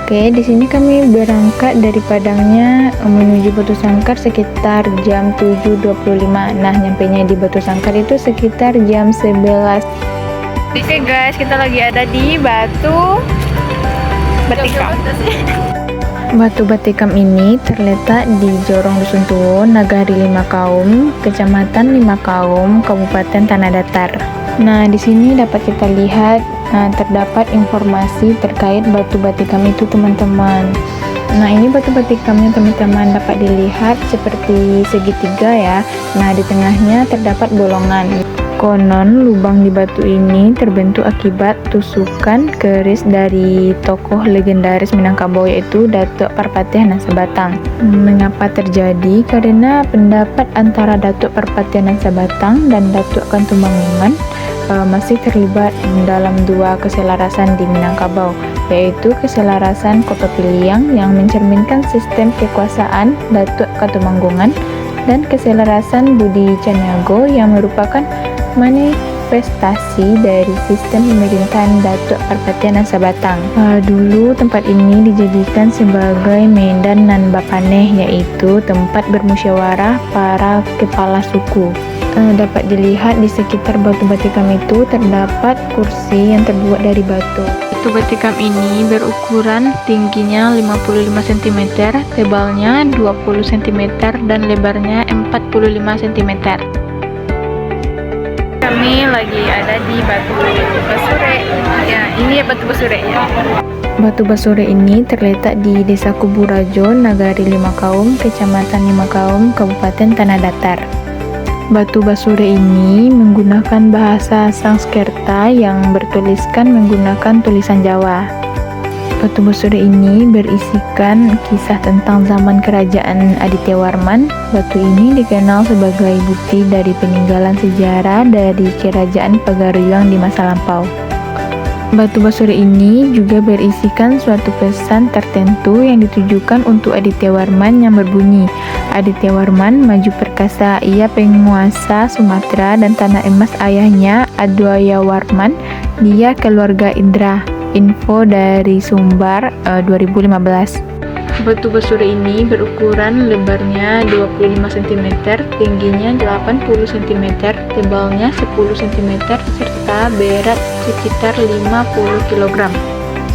Oke, di sini kami berangkat dari Padangnya menuju Batu Sangkar sekitar jam 7.25. Nah, nyampainya di Batu Sangkar itu sekitar jam 11. Oke guys, kita lagi ada di Batu Batikam. Batu Batikam ini terletak di Jorong Dusun Tuo, Nagari Lima Kaum, Kecamatan Lima Kaum, Kabupaten Tanah Datar. Nah, di sini dapat kita lihat terdapat informasi terkait Batu Batikam itu, teman-teman. Nah, ini Batu Batikamnya teman-teman dapat dilihat seperti segitiga ya. Nah, di tengahnya terdapat bolongan. Konon lubang di batu ini terbentuk akibat tusukan keris dari tokoh legendaris Minangkabau yaitu Datuk Parpatih Nasabatang. Mengapa terjadi? Karena pendapat antara Datuk Parpatih Nasabatang dan Datuk Kantumbangungan masih terlibat dalam dua keselarasan di Minangkabau, yaitu keselarasan Kota Piliang yang mencerminkan sistem kekuasaan Datuk Kantumbangungan dan keselarasan Budi Caniago yang merupakan manifestasi dari sistem pemerintahan Datuk Parpatih Nasabatang. Dulu tempat ini dijadikan sebagai medan nan bapaneh, yaitu tempat bermusyawarah para kepala suku. Dapat dilihat di sekitar Batu Batikam itu terdapat kursi yang terbuat dari batu. Batu Batikam ini berukuran tingginya 55 cm, tebalnya 20 cm, dan lebarnya 45 cm. Kami lagi ada di Batu Basure. Ya, ini ya Batu Basure ya. Batu Basure ini terletak di Desa Kuburajo, Nagari Lima Kaum, Kecamatan Lima Kaum, Kabupaten Tanah Datar. Batu Basure ini menggunakan bahasa Sanskerta yang bertuliskan menggunakan tulisan Jawa. Batu Basure ini berisikan kisah tentang zaman kerajaan Adityawarman. Batu ini dikenal sebagai bukti dari peninggalan sejarah dari kerajaan Pagaruyung di masa lampau. Batu Basure ini juga berisikan suatu pesan tertentu yang ditujukan untuk Adityawarman yang berbunyi, Adityawarman maju perkasa, ia penguasa Sumatera dan tanah emas ayahnya Adwayawarman, dia keluarga Indra. Info dari Sumbar 2015. Batu Basure ini berukuran lebarnya 25 cm, tingginya 80 cm, tebalnya 10 cm, serta berat sekitar 50 kg.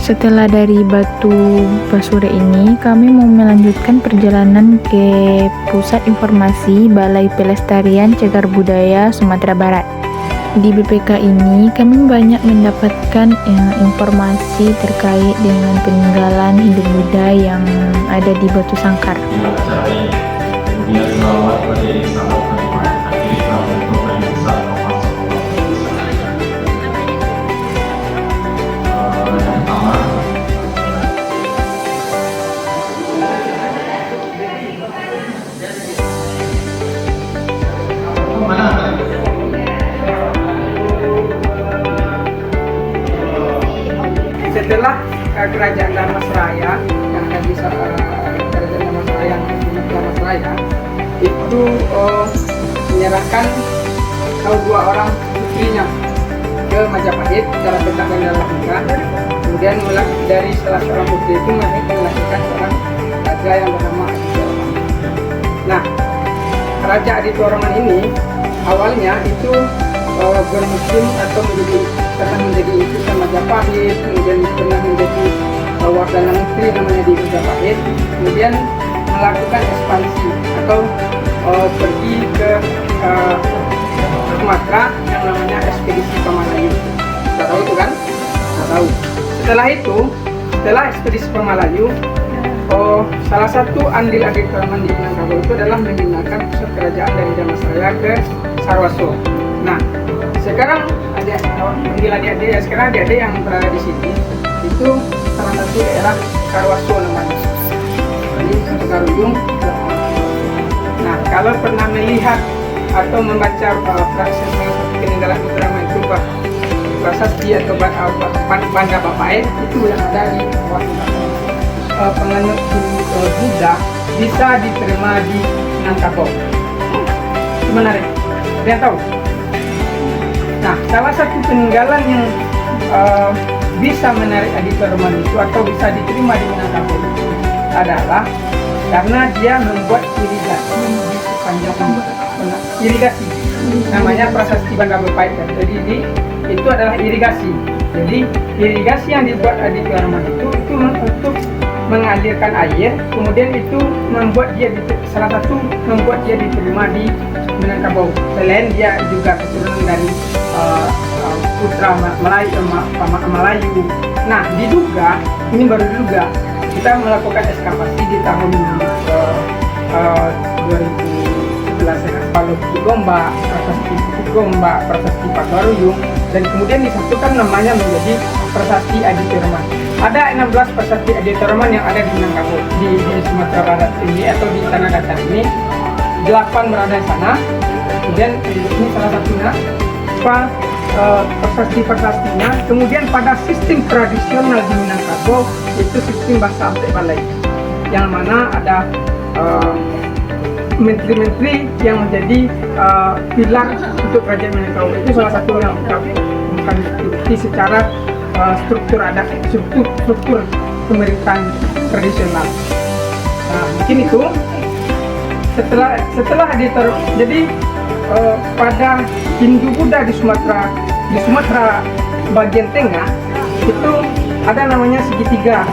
Setelah dari Batu Basure ini, kami mau melanjutkan perjalanan ke Pusat Informasi Balai Pelestarian Cagar Budaya Sumatera Barat. Di BPK ini kami banyak mendapatkan informasi terkait dengan peninggalan hidup Buddha yang ada di Batu Sangkar. Setelah kerajaan Dharmasraya yang ada di kerajaan Dharmasraya yang Dharmasraya itu menyerahkan dua orang putrinya ke Majapahit secara petak dan dalam nikah. Kemudian dari salah seorang putri itu melahirkan seorang raja yang bernama Adityawarman. Nah, Raja Adityawarman ini awalnya itu bermukim atau pernah menjadi utusan Majapahit, kemudian pernah menjadi Wardana Menteri namanya di Majapahit, kemudian melakukan ekspansi atau pergi ke Sumatera yang namanya ekspedisi Pamalayu. Kita tahu itu kan? Kita tahu. Setelah ekspedisi Pamalayu, salah satu andil Adityawarman di Minangkabau itu adalah memindahkan pusat kerajaan dari Dharmasraya ke Sarwaso. Nah, sekarang adik-adik ya, sekarang adik-adik yang berada di sini itu salah satu daerah Sarwaso namanya. Jadi Pagaruyung. Nah, kalau pernah melihat atau membaca peninggalan utama itu prasasti atau Banda Bapae itu yang ada di penganut Buddha bisa diterima di Minangkabau. Menarik. Ada yang tahu? Nah, salah satu peninggalan yang bisa menarik aditoreman itu atau bisa diterima di Minangkabau adalah karena dia membuat irigasi di sepanjang irigasi, namanya prasasti Banda Bepait. Jadi itu adalah irigasi. Jadi irigasi yang dibuat aditoreman itu untuk mengalirkan air, kemudian itu membuat dia salah satu membuat dia diterima di Minangkabau. Selain dia juga keturunan dari putra Melayu. Nah, diduga, ini baru diduga, kita melakukan eskavasi di tahun 2011 ya, Prasasti Gombak, Prasasti Pagaruyung, dan kemudian disatukan namanya menjadi Prasasti Aditoreman. Ada 16 prasasti aditoreman yang ada di Minangkabau, di Sumatera Barat ini atau di Tanah Datar ini. 8 berada di sana. Kemudian ini salah satunya prasasti-prasastinya. Kemudian pada sistem tradisional di Minangkabau itu sistem Basa Ampe Balai, yang mana ada menteri-menteri yang menjadi pilar untuk kerajaan Minangkabau. Itu salah satu yang bukan bukti secara struktur pemerintahan tradisional. Nah, mungkin itu setelah aditoreman. Jadi pada Hindu Buddha di Sumatera bagian tengah itu ada namanya segitiga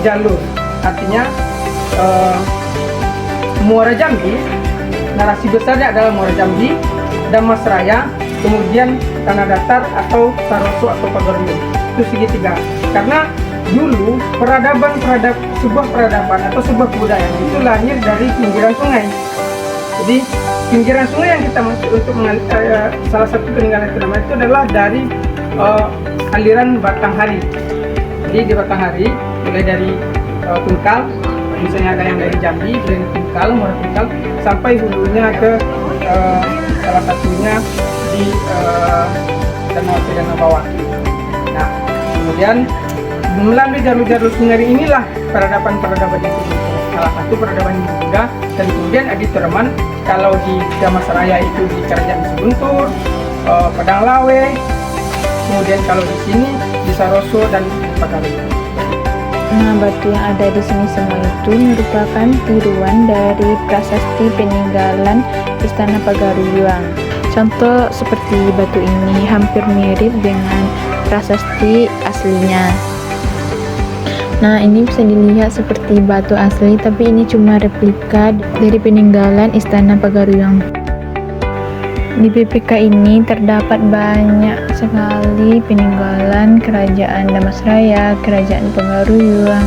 jalur. Artinya Muara Jambi, narasi besarnya adalah Muara Jambi, Damasraya, kemudian Tanah Datar atau Saroso atau Pagaruyung. Itu segitiga. Karena dulu sebuah peradaban atau sebuah kebudayaan itu lahir dari pinggiran sungai. Jadi pinggiran sungai yang kita maksud untuk salah satu peninggalan Aditoreman itu adalah dari aliran Batanghari. Jadi di Batanghari mulai dari Tungkal, misalnya ada yang dari Jambi, dari Tungkal, Muara Tungkal, sampai hulunya ke salah satunya di Danau Bawah. Nah, kemudian melalui jalur-jalur sungai inilah peradaban itu. Salah satu peradaban Hindu Buddha, dan kemudian aditoreman kalau di Damasraya itu di Kerajaan Sebuntur, Padang Lawe, kemudian kalau di sini di Saroso dan Pagaruyung. Nah, batu yang ada di sini semua itu merupakan tiruan dari prasasti peninggalan Istana Pagaruyung. Contoh seperti batu ini hampir mirip dengan prasasti aslinya. Nah, ini bisa dilihat seperti batu asli, tapi ini cuma replika dari peninggalan Istana Pagaruyung. Di BPK ini terdapat banyak sekali peninggalan Kerajaan Damasraya, Kerajaan Pagaruyung.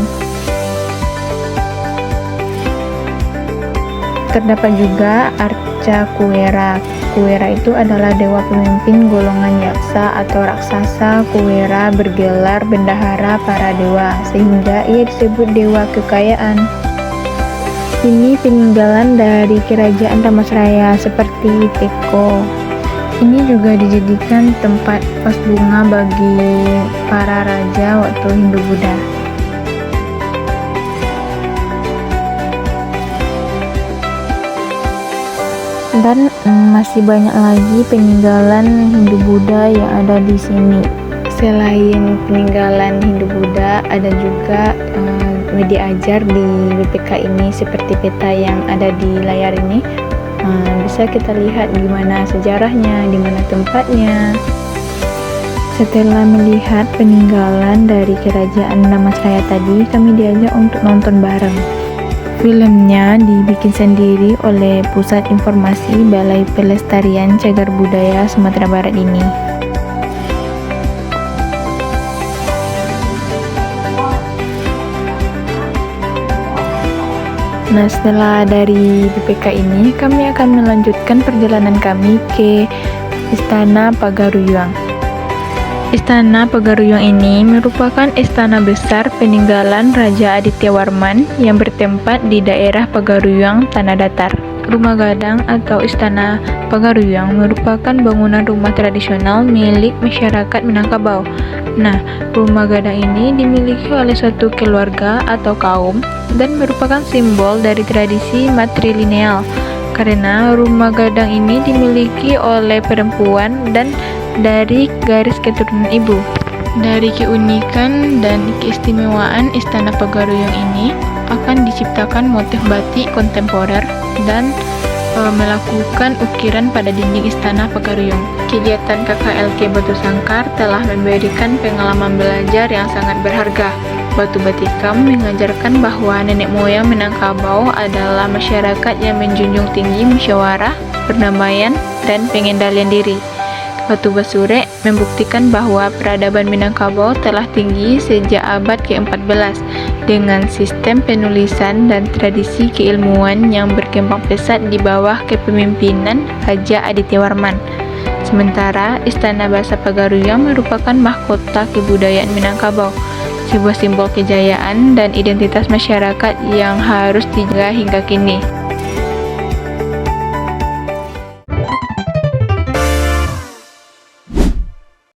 Terdapat juga arca Kuwera. Kuwera itu adalah dewa pemimpin golongan yaksa atau raksasa. Kuwera bergelar bendahara para dewa, sehingga ia disebut dewa kekayaan. Ini peninggalan dari Kerajaan Damasraya seperti Teko. Ini juga dijadikan tempat pas bunga bagi para raja waktu Hindu Buddha. Dan masih banyak lagi peninggalan Hindu Buddha yang ada di sini. Selain peninggalan Hindu Buddha, ada juga media ajar di BPK ini seperti peta yang ada di layar ini. Bisa kita lihat gimana sejarahnya, di mana tempatnya. Setelah melihat peninggalan dari Kerajaan Damasraya tadi, kami diajak untuk nonton bareng. Filmnya dibikin sendiri oleh Pusat Informasi Balai Pelestarian Cagar Budaya Sumatera Barat ini. Nah, setelah dari BPK ini, kami akan melanjutkan perjalanan kami ke Istana Pagaruyung. Istana Pagaruyung ini merupakan istana besar peninggalan Raja Adityawarman yang bertempat di daerah Pagaruyung, Tanah Datar. Rumah Gadang atau Istana Pagaruyung merupakan bangunan rumah tradisional milik masyarakat Minangkabau. Nah, rumah gadang ini dimiliki oleh suatu keluarga atau kaum dan merupakan simbol dari tradisi matrilineal, karena rumah gadang ini dimiliki oleh perempuan dan dari garis keturunan ibu. Dari keunikan dan keistimewaan Istana Pagaruyung ini akan diciptakan motif batik kontemporer dan melakukan ukiran pada dinding Istana Pagaruyung. Kegiatan KKLK Batu Sangkar telah memberikan pengalaman belajar yang sangat berharga. Batu Batikam mengajarkan bahwa nenek moyang Minangkabau adalah masyarakat yang menjunjung tinggi musyawarah, perdamaian, dan pengendalian diri. Batu Basure membuktikan bahwa peradaban Minangkabau telah tinggi sejak abad ke-14 dengan sistem penulisan dan tradisi keilmuan yang berkembang pesat di bawah kepemimpinan Raja Adityawarman. Sementara Istana Bahasa Pagaruyung merupakan mahkota kebudayaan Minangkabau, sebuah simbol kejayaan dan identitas masyarakat yang harus dijaga hingga kini.